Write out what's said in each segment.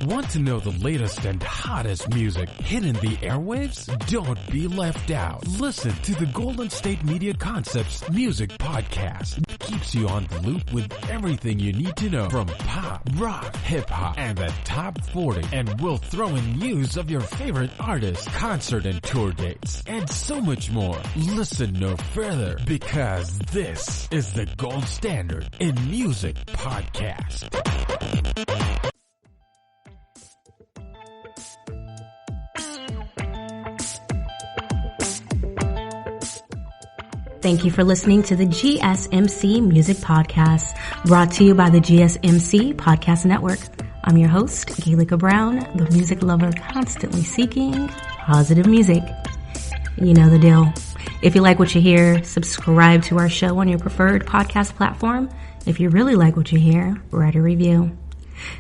Want to know the latest and hottest music hitting the airwaves? Don't be left out. Listen to the Golden State Media Concepts Music Podcast. It keeps you on the loop with everything you need to know from pop, rock, hip-hop, and the top 40. And we'll throw in news of your favorite artists, concert and tour dates, and so much more. Listen no further, because this is the gold standard in music podcast. Thank you for listening to the GSMC Music Podcast, brought to you by the GSMC Podcast Network. I'm your host, Gaelika Brown, the music lover constantly seeking positive music. You know the deal. If you like what you hear, subscribe to our show on your preferred podcast platform. If you really like what you hear, write a review.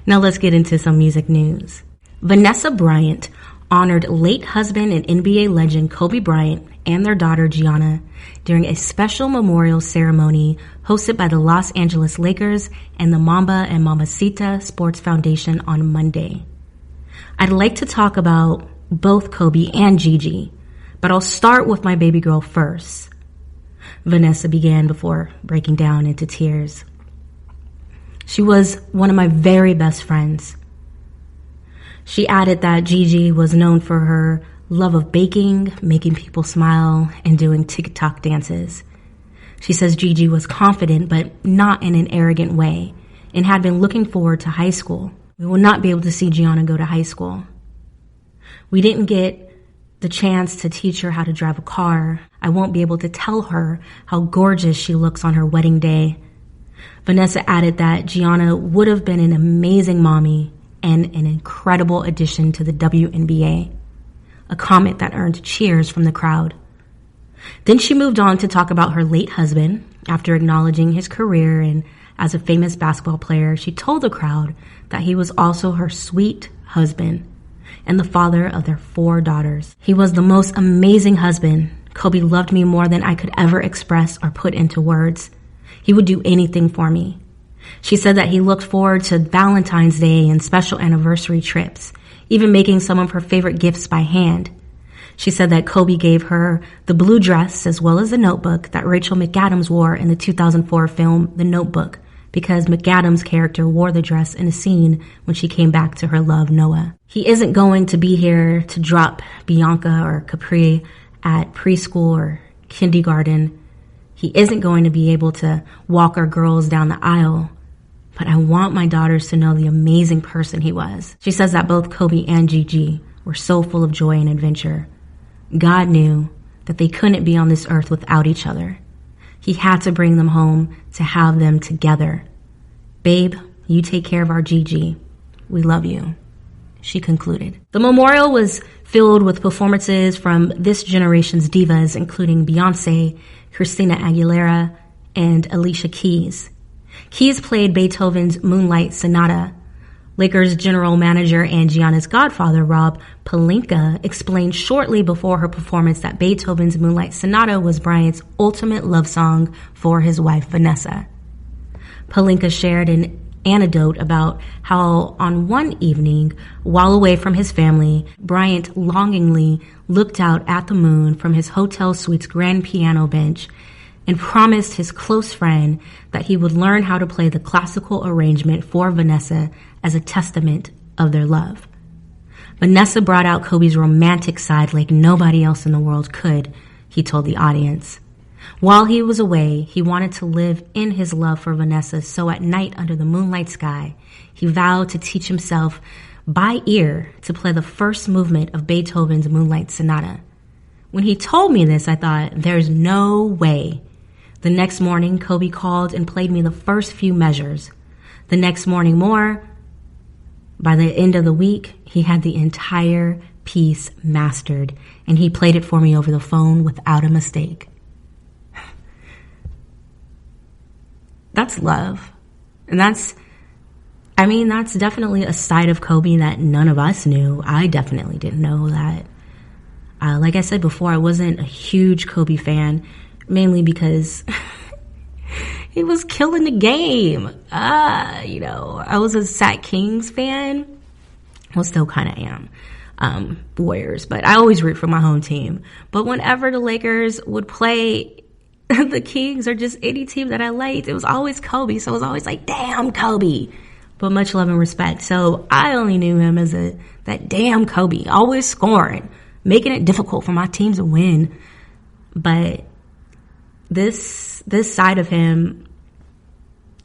Now let's get into some music news. Vanessa Bryant honored late husband and NBA legend Kobe Bryant and their daughter Gianna during a special memorial ceremony hosted by the Los Angeles Lakers and the Mamba and Mamacita Sports Foundation on Monday. I'd like to talk about both Kobe and Gigi, but I'll start with my baby girl first. Vanessa began before breaking down into tears. She was one of my very best friends. She added that Gigi was known for her love of baking, making people smile, and doing TikTok dances. She says Gigi was confident, but not in an arrogant way, and had been looking forward to high school. We will not be able to see Gianna go to high school. We didn't get the chance to teach her how to drive a car. I won't be able to tell her how gorgeous she looks on her wedding day. Vanessa added that Gianna would have been an amazing mommy and an incredible addition to the WNBA, a comment that earned cheers from the crowd. Then she moved on to talk about her late husband. After acknowledging his career and as a famous basketball player, she told the crowd that he was also her sweet husband and the father of their 4 daughters. He was the most amazing husband. Kobe loved me more than I could ever express or put into words. He would do anything for me. She said that he looked forward to Valentine's Day and special anniversary trips, even making some of her favorite gifts by hand. She said that Kobe gave her the blue dress as well as the notebook that Rachel McAdams wore in the 2004 film The Notebook, because McAdams' character wore the dress in a scene when she came back to her love, Noah. He isn't going to be here to drop Bianca or Capri at preschool or kindergarten. He isn't going to be able to walk our girls down the aisle. But I want my daughters to know the amazing person he was. She says that both Kobe and Gigi were so full of joy and adventure. God knew that they couldn't be on this earth without each other. He had to bring them home to have them together. Babe, you take care of our Gigi. We love you, she concluded. The memorial was filled with performances from this generation's divas, including Beyonce, Christina Aguilera, and Alicia Keys. Keys played Beethoven's Moonlight Sonata. Lakers general manager and Gianna's godfather, Rob Pelinka, explained shortly before her performance that Beethoven's Moonlight Sonata was Bryant's ultimate love song for his wife, Vanessa. Pelinka shared an anecdote about how on one evening, while away from his family, Bryant longingly looked out at the moon from his hotel suite's grand piano bench and promised his close friend that he would learn how to play the classical arrangement for Vanessa as a testament of their love. Vanessa brought out Kobe's romantic side like nobody else in the world could, he told the audience. While he was away, he wanted to live in his love for Vanessa, so at night under the moonlight sky, he vowed to teach himself by ear to play the first movement of Beethoven's Moonlight Sonata. When he told me this, I thought, there's no way. The next morning, Kobe called and played me the first few measures. The next morning more. By the end of the week, he had the entire piece mastered, and he played it for me over the phone without a mistake. That's love. And that's definitely a side of Kobe that none of us knew. I definitely didn't know that. Like I said before, I wasn't a huge Kobe fan, mainly because he was killing the game. I was a Sat Kings fan. Well, still kind of am. Warriors, but I always root for my home team. But whenever the Lakers would play the Kings or just any team that I liked, it was always Kobe. So it was always like, damn Kobe. But much love and respect. So I only knew him as that damn Kobe, always scoring, making it difficult for my teams to win. But this side of him,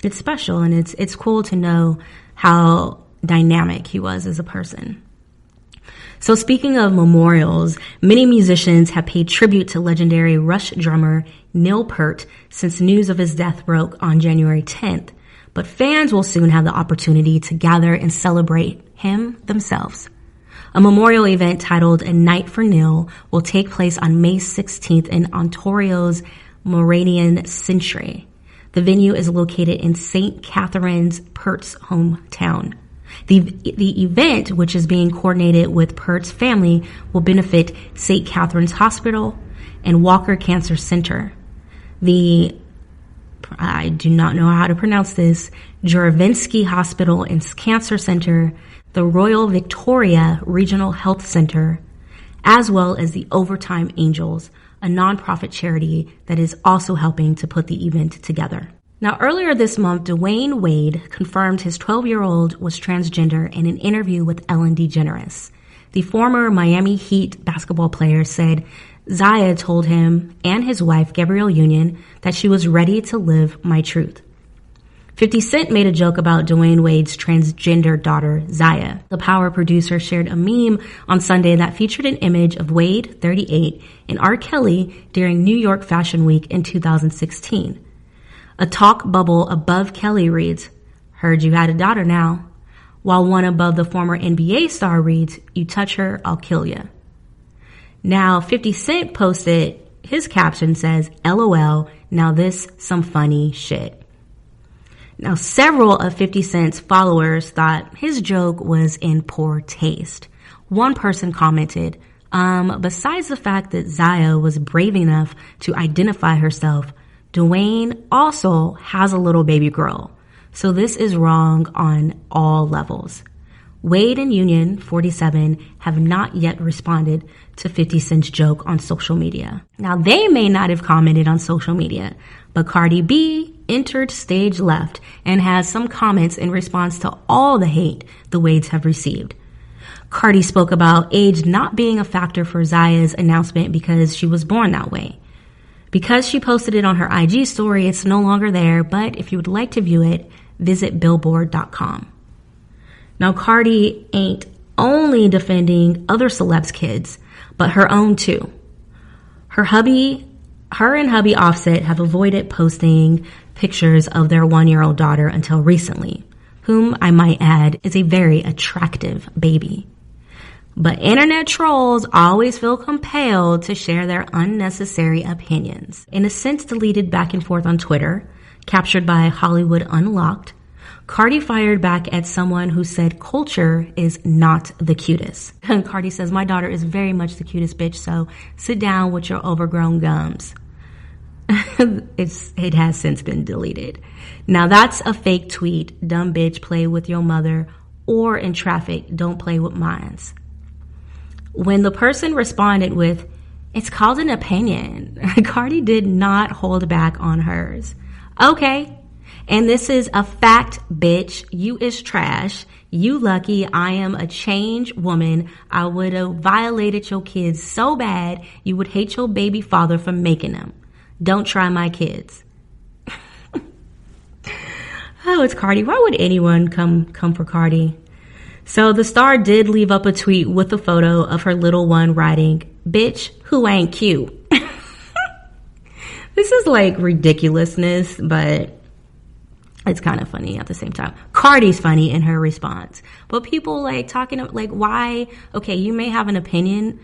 it's special, and it's cool to know how dynamic he was as a person. So speaking of memorials, many musicians have paid tribute to legendary Rush drummer Neil Peart since news of his death broke on January 10th. But fans will soon have the opportunity to gather and celebrate him themselves. A memorial event titled A Night for Neil will take place on May 16th in Ontario's Moravian Century. The venue is located in St. Catharines, Peart's hometown. The event, which is being coordinated with Peart's family, will benefit St. Catharines Hospital and Walker Cancer Center. I do not know how to pronounce this, Juravinsky Hospital and Cancer Center, the Royal Victoria Regional Health Center, as well as the Overtime Angels, a nonprofit charity that is also helping to put the event together. Now, earlier this month, Dwayne Wade confirmed his 12-year-old was transgender in an interview with Ellen DeGeneres. The former Miami Heat basketball player said Zaya told him and his wife, Gabrielle Union, that she was ready to live my truth. 50 Cent made a joke about Dwayne Wade's transgender daughter, Zaya. The Power producer shared a meme on Sunday that featured an image of Wade, 38, and R. Kelly during New York Fashion Week in 2016. A talk bubble above Kelly reads, "Heard you had a daughter now," while one above the former NBA star reads, "You touch her, I'll kill ya." Now, 50 Cent posted, his caption says, "LOL, now this some funny shit." Now, several of 50 Cent's followers thought his joke was in poor taste. One person commented, besides the fact that Zaya was brave enough to identify herself, Dwayne also has a little baby girl. So this is wrong on all levels. Wade and Union, 47, have not yet responded to 50 Cent's joke on social media. Now, they may not have commented on social media, but Cardi B entered stage left and has some comments in response to all the hate the Wades have received. Cardi spoke about age not being a factor for Zaya's announcement because she was born that way. Because she posted it on her IG story, it's no longer there, but if you would like to view it, visit billboard.com. Now, Cardi ain't only defending other celebs' kids, but her own too. Her and hubby Offset have avoided posting pictures of their 1-year-old daughter until recently, whom I might add is a very attractive baby. But internet trolls always feel compelled to share their unnecessary opinions. In a sense deleted back and forth on Twitter, captured by Hollywood Unlocked, Cardi fired back at someone who said culture is not the cutest. And Cardi says, "My daughter is very much the cutest bitch, so sit down with your overgrown gums." It has since been deleted. Now that's a fake tweet. Dumb bitch, play with your mother, or in traffic, don't play with mines. When the person responded with, "It's called an opinion," Cardi did not hold back on hers. "Okay. And this is a fact, bitch. You is trash. You lucky I am a changed woman. I would have violated your kids so bad you would hate your baby father for making them. Don't try my kids." Oh, it's Cardi. Why would anyone come for Cardi? So the star did leave up a tweet with a photo of her little one writing, "Bitch, who ain't cute?" This is like ridiculousness, but it's kind of funny at the same time. Cardi's funny in her response. But people like talking like, why? Okay, you may have an opinion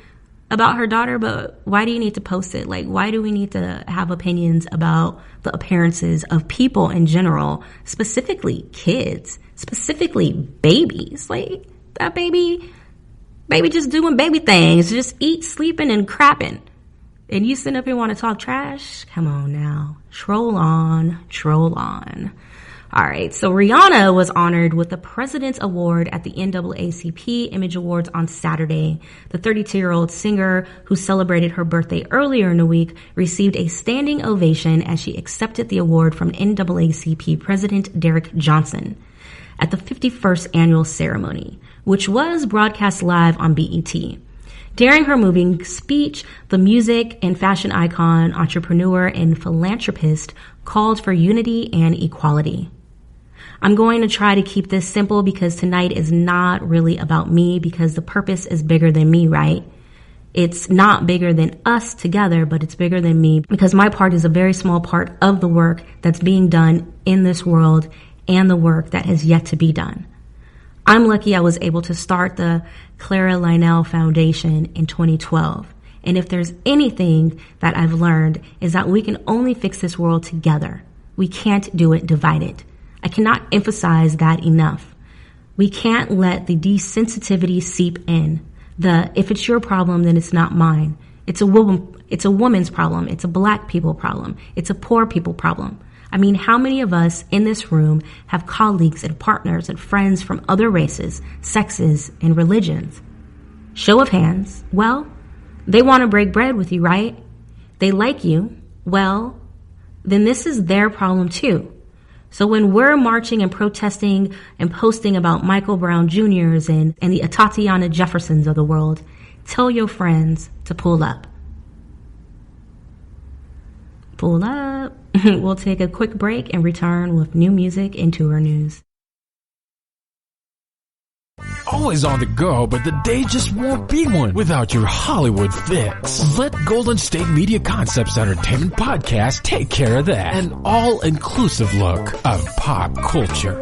about her daughter, but why do you need to post it? Like, why do we need to have opinions about the appearances of people in general, specifically kids, specifically babies? Like, that baby just doing baby things, just eat, sleeping, and crapping. And you sit up here and want to talk trash? Come on now. Troll on, troll on. All right, so Rihanna was honored with the President's Award at the NAACP Image Awards on Saturday. The 32-year-old singer, who celebrated her birthday earlier in the week, received a standing ovation as she accepted the award from NAACP President Derek Johnson at the 51st annual ceremony, which was broadcast live on BET. During her moving speech, the music and fashion icon, entrepreneur, and philanthropist called for unity and equality. I'm going to try to keep this simple because tonight is not really about me, because the purpose is bigger than me, right? It's not bigger than us together, but it's bigger than me because my part is a very small part of the work that's being done in this world and the work that has yet to be done. I'm lucky I was able to start the Clara Lionel Foundation in 2012. And if there's anything that I've learned is that we can only fix this world together. We can't do it divided. I cannot emphasize that enough. We can't let the desensitivity seep in. If it's your problem, then it's not mine. It's a woman's problem. It's a black people problem. It's a poor people problem. I mean, how many of us in this room have colleagues and partners and friends from other races, sexes, and religions? Show of hands. Well, they want to break bread with you, right? They like you. Well, then this is their problem too. So when we're marching and protesting and posting about Michael Brown Jr.'s and the Tatiana Jeffersons of the world, tell your friends to pull up. Pull up. We'll take a quick break and return with new music and tour news. Always on the go, but the day just won't be one without your Hollywood fix. Let Golden State Media Concepts Entertainment Podcast take care of that. An all-inclusive look of pop culture.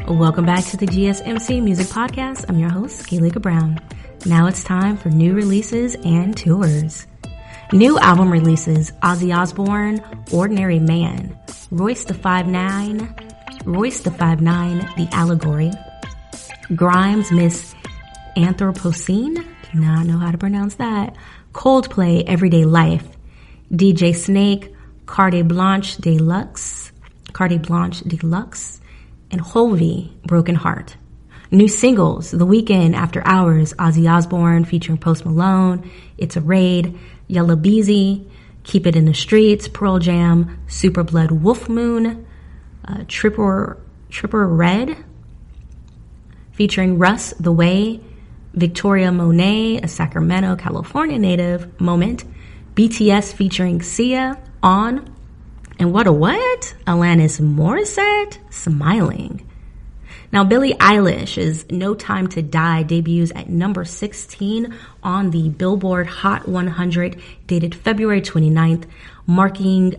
Welcome back to the GSMC Music Podcast. I'm your host, Gaelika Brown. Now it's time for new releases and tours. New album releases: Ozzy Osbourne, Ordinary Man; Royce the 5'9", The Allegory; Grimes, Miss Anthropocene, do not know how to pronounce that; Coldplay, Everyday Life; DJ Snake, Carte Blanche Deluxe, and Holvey, Broken Heart. New singles: The Weeknd, After Hours; Ozzy Osbourne featuring Post Malone, It's a Raid; Yellow Beezy, Keep It in the Streets; Pearl Jam, Super Blood Wolf Moon; Tripper Red featuring Russ The Way; Victoria Monet, a Sacramento, California native, Moment; BTS featuring Sia, On; and what? Alanis Morissette, Smiling. Now, Billie Eilish's No Time to Die debuts at number 16 on the Billboard Hot 100, dated February 29th, marking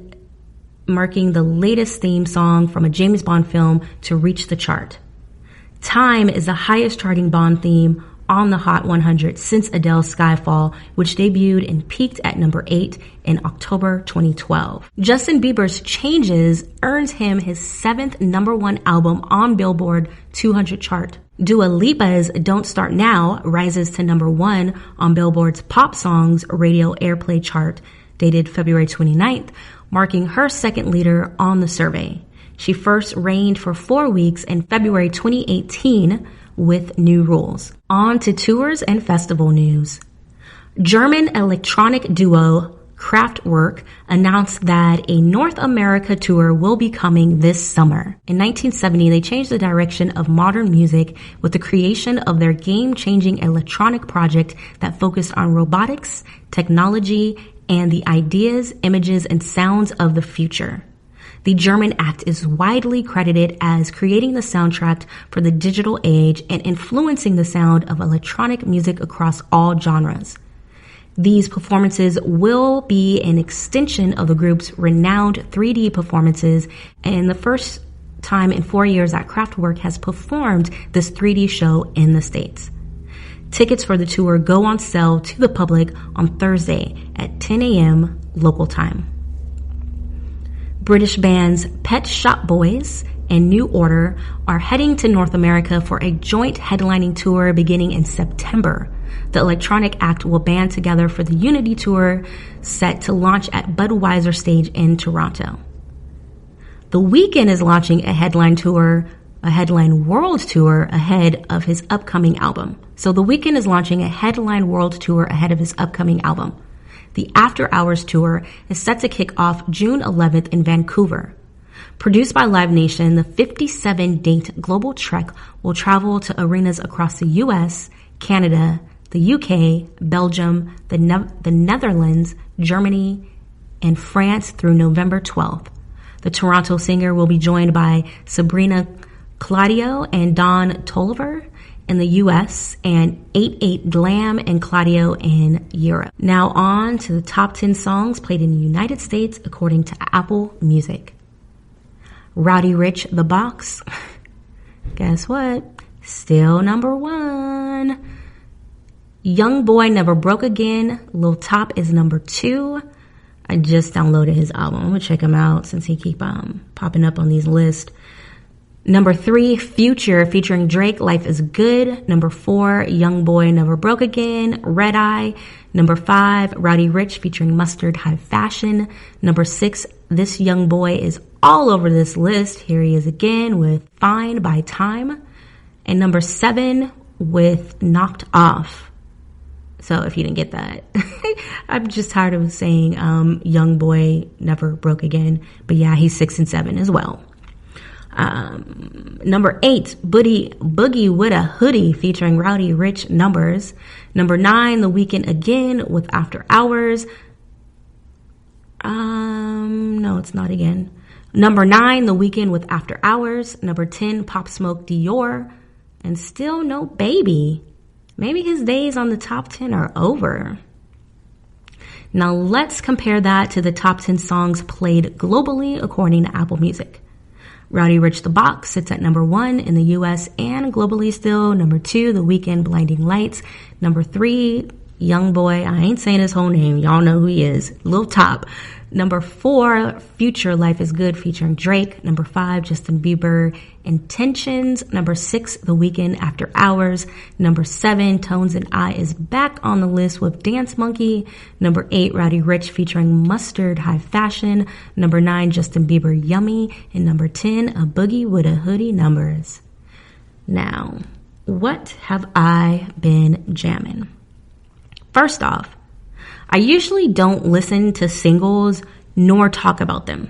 the latest theme song from a James Bond film to reach the chart. Time is the highest charting Bond theme on the Hot 100 since Adele's Skyfall, which debuted and peaked at number 8 in October 2012. Justin Bieber's Changes earns him his 7th number 1 album on Billboard 200 chart. Dua Lipa's Don't Start Now rises to number 1 on Billboard's Pop Songs radio airplay chart, dated February 29th, marking her second leader on the survey. She first reigned for 4 weeks in February 2018 with New Rules. On to tours and festival news. German electronic duo Kraftwerk announced that a North America tour will be coming this summer. In 1970, they changed the direction of modern music with the creation of their game-changing electronic project that focused on robotics, technology, and the ideas, images, and sounds of the future. The German act is widely credited as creating the soundtrack for the digital age and influencing the sound of electronic music across all genres. These performances will be an extension of the group's renowned 3D performances, and the first time in 4 years that Kraftwerk has performed this 3D show in the States. Tickets for the tour go on sale to the public on Thursday at 10 a.m. local time. British bands Pet Shop Boys and New Order are heading to North America for a joint headlining tour beginning in September. The electronic act will band together for the Unity Tour set to launch at Budweiser Stage in Toronto. The Weeknd is launching a headline world tour ahead of his upcoming album. So The Weeknd is launching a headline world tour ahead of his upcoming album. The After Hours tour is set to kick off June 11th in Vancouver. Produced by Live Nation, the 57-date global trek will travel to arenas across the U.S., Canada, the UK, Belgium, the Netherlands, Germany, and France through November 12th. The Toronto singer will be joined by Sabrina Claudio and Don Toliver in the US and 88 Glam and Claudio in Europe. Now on to the top 10 songs played in the United States according to Apple Music. Rowdy Rich, The Box. Guess what? Still number 1. Young Boy, Never Broke Again. Lil Top is number 2. I just downloaded his album. I'm gonna check him out since he keep popping up on these lists. Number 3, Future featuring Drake, Life is Good. Number 4, Young Boy, Never Broke Again, Red Eye. Number 5, Rowdy Rich featuring Mustard, High Fashion. Number 6, This Young Boy is all over this list. Here he is again with Fine by Time. And number 7 with Knocked Off. So if you didn't get that, I'm just tired of saying Young Boy Never Broke Again. But yeah, he's 6 and 7 as well. Number 8, Boogie with a Hoodie featuring Rowdy Rich, Numbers. Number 9, The Weeknd again with After Hours. No, it's not again. Number 9, The Weeknd with After Hours. Number 10, Pop Smoke Dior. And still no Baby. Maybe his days on the top 10 are over. Now let's compare that to the top 10 songs played globally according to Apple Music. Rowdy Rich, The Box sits at number 1 in the US and globally still. Number 2, The Weeknd, Blinding Lights. Number 3, Young Boy, I ain't saying his whole name, y'all know who he is, Lil Top. Number 4, Future, Life is Good featuring Drake. Number 5, Justin Bieber, Intentions. Number 6, The Weeknd, After Hours. Number 7, Tones and I is back on the list with Dance Monkey. Number 8, Rowdy Rich featuring Mustard, High Fashion. Number 9, Justin Bieber, Yummy. And number 10, A Boogie with a Hoodie, Numbers. Now, what have I been jamming? First off, I usually don't listen to singles nor talk about them.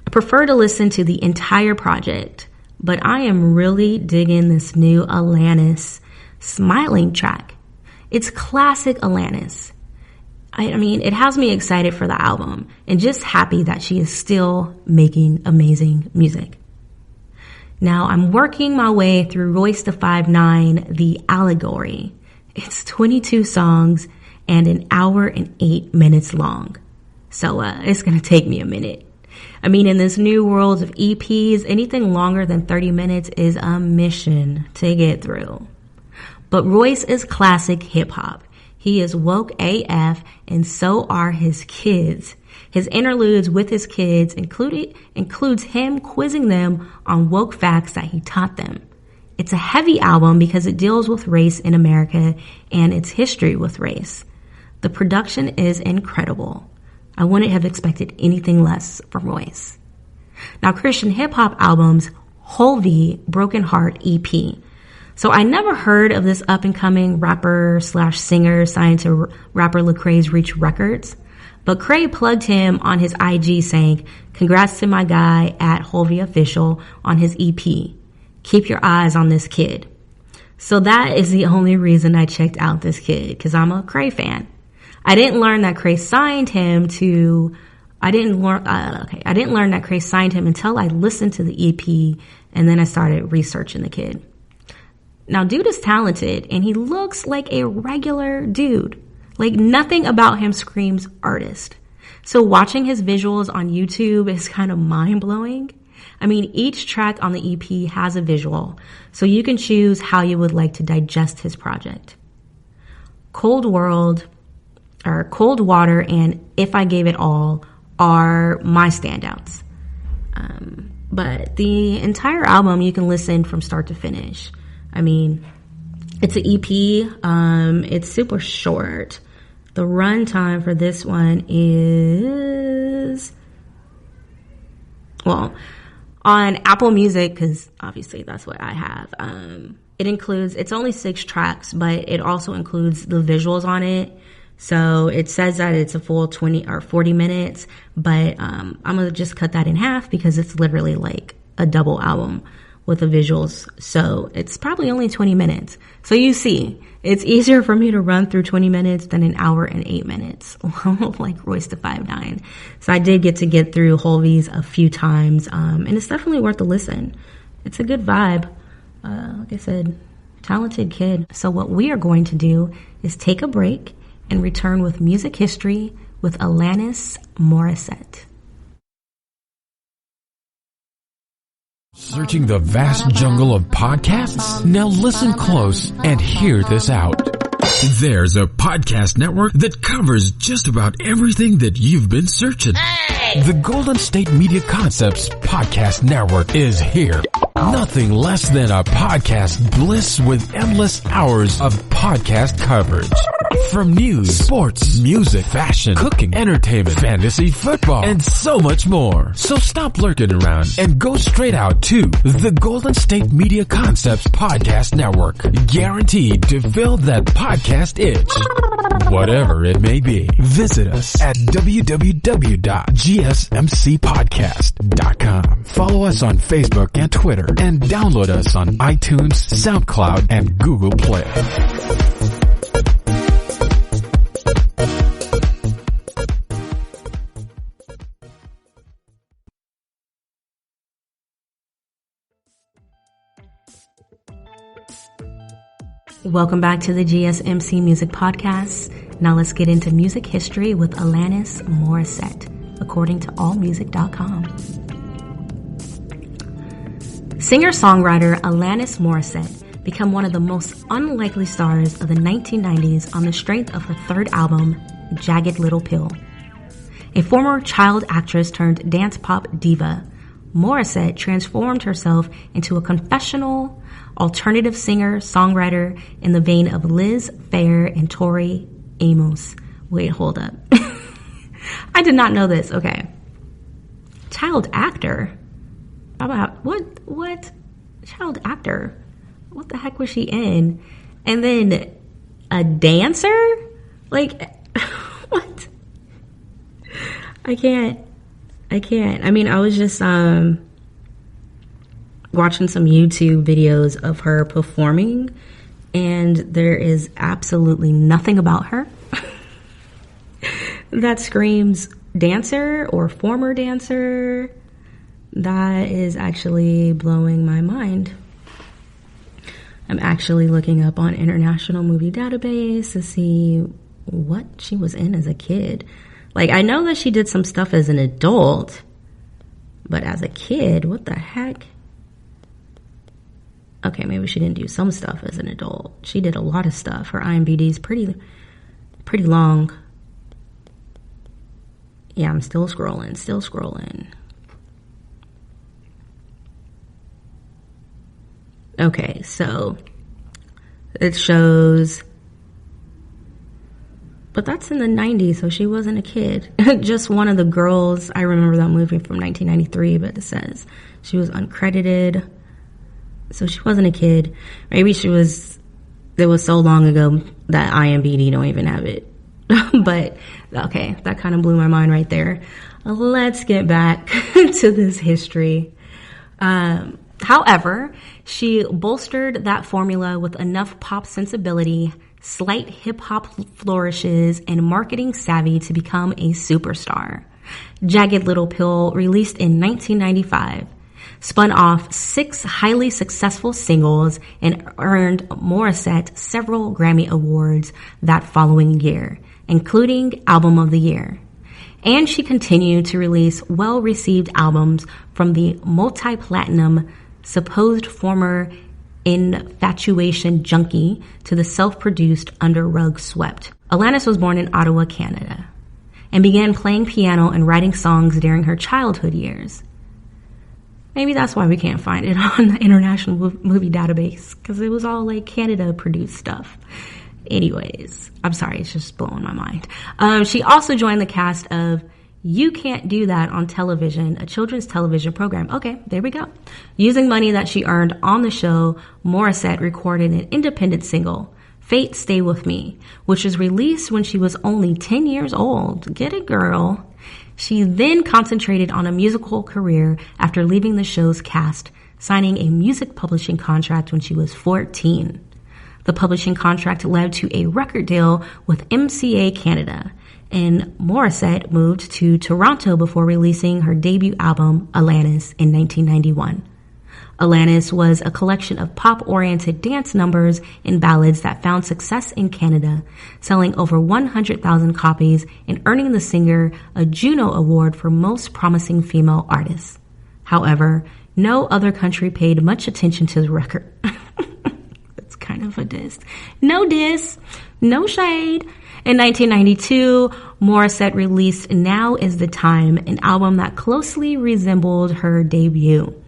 I prefer to listen to the entire project, but I am really digging this new Alanis Smiling track. It's classic Alanis. I mean, it has me excited for the album and just happy that she is still making amazing music. Now, I'm working my way through Royce da 5'9", The Allegory. It's 22 songs and an hour and 8 minutes long. So it's going to take me a minute. I mean, in this new world of EPs, anything longer than 30 minutes is a mission to get through. But Royce is classic hip hop. He is woke AF and so are his kids. His interludes with his kids includes him quizzing them on woke facts that he taught them. It's a heavy album because it deals with race in America and its history with race. The production is incredible. I wouldn't have expected anything less from Royce. Now, Christian hip-hop albums, Holvey, Broken Heart EP. So I never heard of this up-and-coming rapper/singer signed to rapper Lecrae's Reach Records. But Crae plugged him on his IG saying, "Congrats to my guy at Holvey Official on his EP. Keep your eyes on this kid." So that is the only reason I checked out this kid, because I'm a Crae fan. I didn't learn that Crae signed him I didn't learn that Crae signed him until I listened to the EP and then I started researching the kid. Now, dude is talented and he looks like a regular dude. Like, nothing about him screams artist. So watching his visuals on YouTube is kind of mind-blowing. I mean, each track on the EP has a visual, so you can choose how you would like to digest his project. Cold Water and If I Gave It All are my standouts. But the entire album you can listen from start to finish. I mean, It's an EP. It's super short. The runtime for this one is, well, on Apple Music, because obviously that's what I have. It's only 6 tracks, but it also includes the visuals on it. So it says that it's a full 20 or 40 minutes, but I'm going to just cut that in half because it's literally like a double album with the visuals. So it's probably only 20 minutes. So you see, it's easier for me to run through 20 minutes than an hour and 8 minutes, like Royce da 5'9". So I did get through Holvies a few times, and it's definitely worth a listen. It's a good vibe. Like I said, talented kid. So what we are going to do is take a break and return with music history with Alanis Morissette. Searching the vast jungle of podcasts? Now listen close and hear this out. There's a podcast network that covers just about everything that you've been searching. Hey! The Golden State Media Concepts Podcast Network is here. Nothing less than a podcast bliss with endless hours of podcast coverage. From news, sports, music, fashion, cooking, entertainment, fantasy, football, and so much more. So stop lurking around and go straight out to the Golden State Media Concepts Podcast Network. Guaranteed to fill that podcast itch. Whatever it may be. Visit us at www.gsmcpodcast.com. Follow us on Facebook and Twitter, and download us on iTunes, SoundCloud, and Google Play. Welcome back to the GSMC Music Podcast. Now let's get into music history with Alanis Morissette, according to allmusic.com. Singer-songwriter Alanis Morissette became one of the most unlikely stars of the 1990s on the strength of her third album, Jagged Little Pill. A former child actress turned dance pop diva, Morissette transformed herself into a confessional, alternative singer-songwriter in the vein of Liz Phair and Tori Amos. Wait, hold up. I did not know this. Okay. Child actor? About what? Child actor? What the heck was she in? And then a dancer? Like, what? I can't. I mean, I was just watching some YouTube videos of her performing, and there is absolutely nothing about her that screams dancer or former dancer. That is actually blowing my mind. I'm actually looking up on International Movie Database to see what she was in as a kid. Like, I know that she did some stuff as an adult, but as a kid, what the heck? Okay, maybe she didn't do some stuff as an adult. She did a lot of stuff. Her IMDb is pretty long. Yeah, I'm still scrolling. Okay, so it shows, but that's in the 90s, so she wasn't a kid. Just one of the girls. I remember that movie from 1993, but it says she was uncredited. So she wasn't a kid. Maybe she was, it was so long ago that IMDb don't even have it. But, okay, that kind of blew my mind right there. Let's get back to this history. However, she bolstered that formula with enough pop sensibility, slight hip-hop flourishes, and marketing savvy to become a superstar. Jagged Little Pill, released in 1995, spun off 6 highly successful singles and earned Morissette several Grammy Awards that following year, including Album of the Year. And she continued to release well-received albums, from the multi-platinum supposed former Infatuation Junkie to the self-produced Under Rug Swept. Alanis was born in Ottawa, Canada, and began playing piano and writing songs during her childhood years. Maybe that's why we can't find it on the International Movie Database, because it was all like Canada produced stuff. Anyways, I'm sorry, it's just blowing my mind. She also joined the cast of You Can't Do That on Television, a children's television program. Okay, there we go. Using money that she earned on the show, Morissette recorded an independent single, Fate Stay With Me, which was released when she was only 10 years old. Get it, girl. She then concentrated on a musical career after leaving the show's cast, signing a music publishing contract when she was 14. The publishing contract led to a record deal with MCA Canada, and Morissette moved to Toronto before releasing her debut album, Alanis, in 1991. Alanis was a collection of pop-oriented dance numbers and ballads that found success in Canada, selling over 100,000 copies and earning the singer a Juno Award for Most Promising Female Artist. However, no other country paid much attention to the record. That's kind of a diss. No diss, no shade. In 1992, Morissette released Now Is the Time, an album that closely resembled her debut.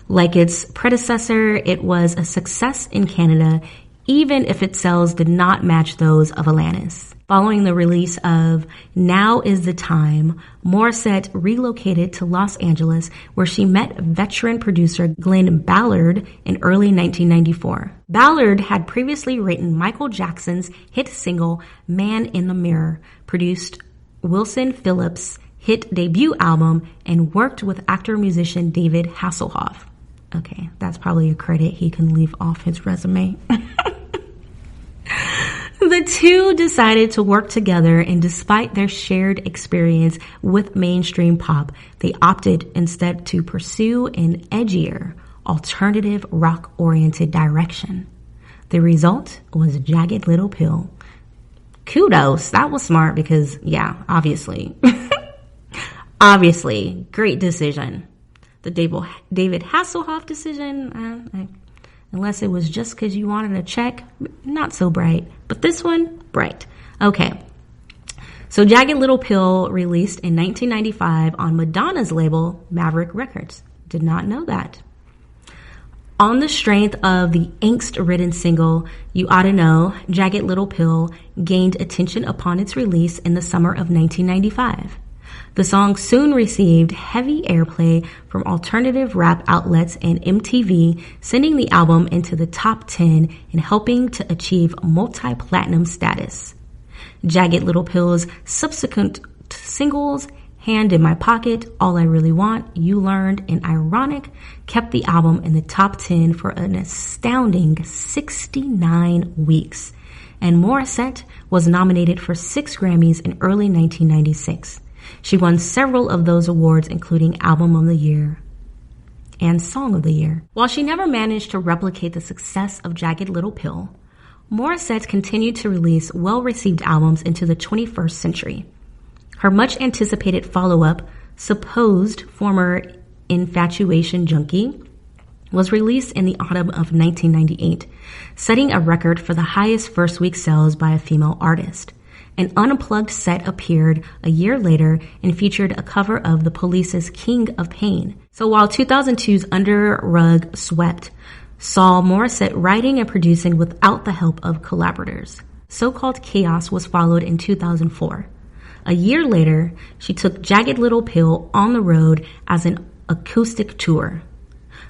Like its predecessor, it was a success in Canada, even if its sales did not match those of Alanis. Following the release of Now Is the Time, Morissette relocated to Los Angeles, where she met veteran producer Glenn Ballard in early 1994. Ballard had previously written Michael Jackson's hit single Man in the Mirror, produced Wilson Phillips' hit debut album, and worked with actor-musician David Hasselhoff. Okay, that's probably a credit he can leave off his resume. The two decided to work together, and despite their shared experience with mainstream pop, they opted instead to pursue an edgier, alternative rock-oriented direction. The result was Jagged Little Pill. Kudos, that was smart because, yeah, obviously. Obviously, great decision. The David Hasselhoff decision, unless it was just because you wanted a check, not so bright. But this one, bright. Okay. So Jagged Little Pill released in 1995 on Madonna's label, Maverick Records. Did not know that. On the strength of the angst-ridden single, You Oughta Know, Jagged Little Pill gained attention upon its release in the summer of 1995. The song soon received heavy airplay from alternative rap outlets and MTV, sending the album into the top 10 and helping to achieve multi-platinum status. Jagged Little Pill's subsequent singles, Hand in My Pocket, All I Really Want, You Learned, and Ironic, kept the album in the top 10 for an astounding 69 weeks. And Morissette was nominated for 6 Grammys in early 1996. She won several of those awards, including Album of the Year and Song of the Year. While she never managed to replicate the success of Jagged Little Pill, Morissette continued to release well-received albums into the 21st century. Her much-anticipated follow-up, Supposed Former Infatuation Junkie, was released in the autumn of 1998, setting a record for the highest first-week sales by a female artist. An unplugged set appeared a year later and featured a cover of The Police's King of Pain. So while 2002's Under Rug Swept saw Morissette writing and producing without the help of collaborators, So-Called Chaos was followed in 2004. A year later, she took Jagged Little Pill on the road as an acoustic tour.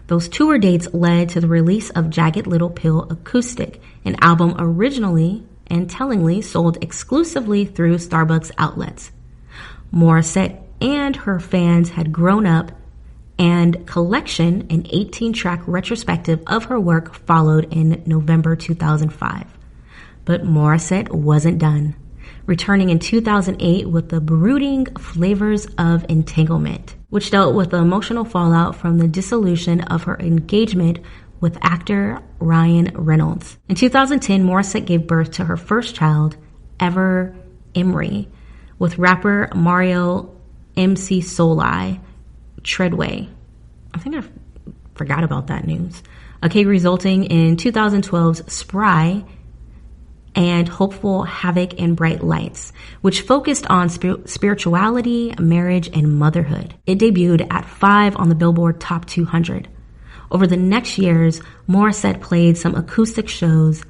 Those tour dates led to the release of Jagged Little Pill Acoustic, an album originally and tellingly sold exclusively through Starbucks outlets. Morissette and her fans had grown up, and Collection, an 18-track retrospective of her work, followed in November 2005. But Morissette wasn't done, returning in 2008 with The Brooding Flavors of Entanglement, which dealt with the emotional fallout from the dissolution of her engagement with actor Ryan Reynolds. In 2010, Morissette gave birth to her first child, Ever Emery, with rapper Mario MC Soli Treadway. I think I forgot about that news. Okay, resulting in 2012's Spry and Hopeful Havoc and Bright Lights, which focused on spirituality, marriage, and motherhood. It debuted at 5 on the Billboard Top 200. Over the next years, Morissette played some acoustic shows,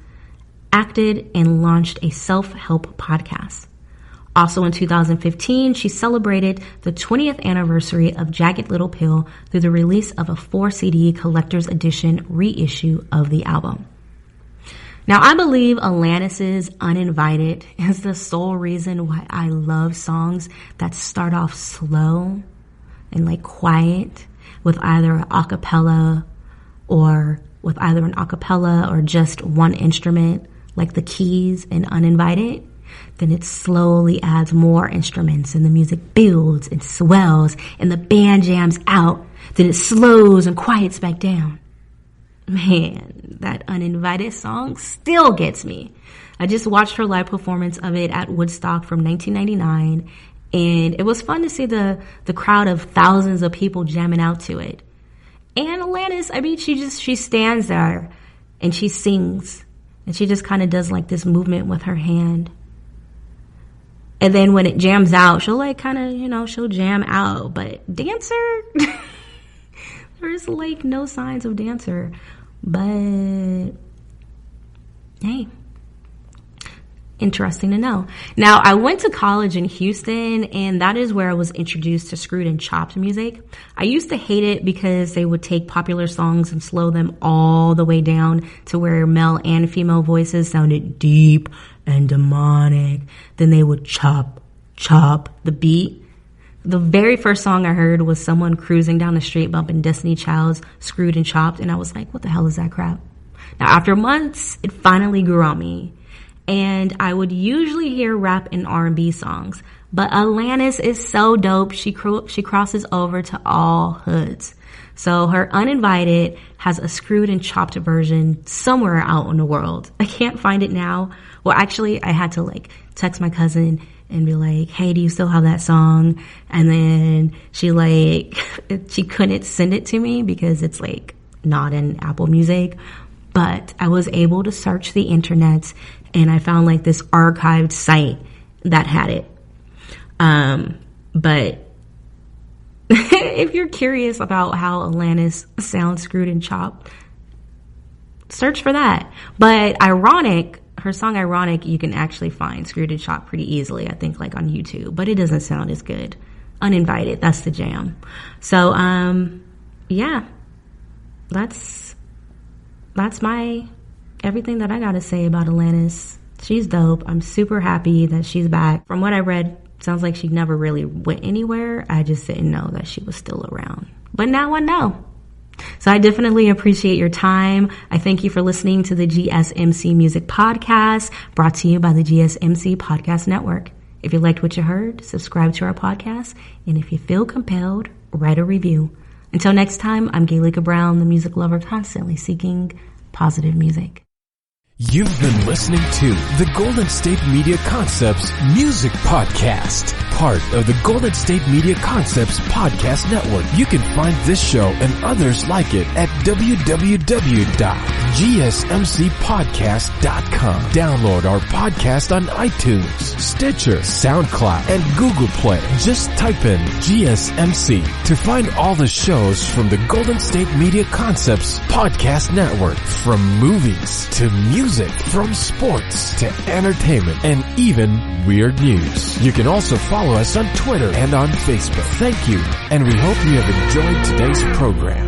acted, and launched a self-help podcast. Also in 2015, she celebrated the 20th anniversary of Jagged Little Pill through the release of a 4-CD collector's edition reissue of the album. Now, I believe Alanis's Uninvited is the sole reason why I love songs that start off slow and like quiet with either an acapella or just one instrument, like the keys in Uninvited. Then it slowly adds more instruments and the music builds and swells and the band jams out. Then it slows and quiets back down. Man, that Uninvited song still gets me. I just watched her live performance of it at Woodstock from 1999, and it was fun to see the crowd of thousands of people jamming out to it. And Alanis, I mean, she stands there and she sings, and she just kind of does like this movement with her hand. And then when it jams out, she'll like kind of, she'll jam out. But Dancer, there's like no signs of Dancer. But hey, interesting to know. Now, I went to college in Houston, and that is where I was introduced to screwed and chopped music. I used to hate it because they would take popular songs and slow them all the way down to where male and female voices sounded deep and demonic. Then they would chop the beat. The very first song I heard was someone cruising down the street bumping Destiny Child's Screwed and Chopped, and I was like, what the hell is that crap? Now, after months, it finally grew on me, and I would usually hear rap and R&B songs, but Alanis is so dope. She crosses over to all hoods. So her Uninvited has a screwed and chopped version somewhere out in the world. I can't find it now. Well, actually, I had to like text my cousin and be like, hey, do you still have that song? And then she couldn't send it to me because it's like not in Apple Music. But I was able to search the internet and I found like this archived site that had it. But if you're curious about how Alanis sounds screwed and chopped, search for that. But her song Ironic, you can actually find screwed and chopped pretty easily, I think, like on YouTube, but it doesn't sound as good. Uninvited, that's the jam. So, yeah, that's everything that I gotta say about Alanis. She's dope. I'm super happy that she's back. From what I read, sounds like she never really went anywhere. I just didn't know that she was still around. But now I know. So I definitely appreciate your time. I thank you for listening to the GSMC Music Podcast, brought to you by the GSMC Podcast Network. If you liked what you heard, subscribe to our podcast. And if you feel compelled, write a review. Until next time, I'm Gaelika Brown, the music lover constantly seeking positive music. You've been listening to the Golden State Media Concepts Music Podcast, part of the Golden State Media Concepts Podcast Network. You can find this show and others like it at www.gsmcpodcast.com. Download our podcast on iTunes, Stitcher, SoundCloud, and Google Play. Just type in GSMC to find all the shows from the Golden State Media Concepts Podcast Network, from movies to music, from sports to entertainment, and even weird news. You can also follow us on Twitter and on Facebook. Thank you, and we hope you have enjoyed today's program.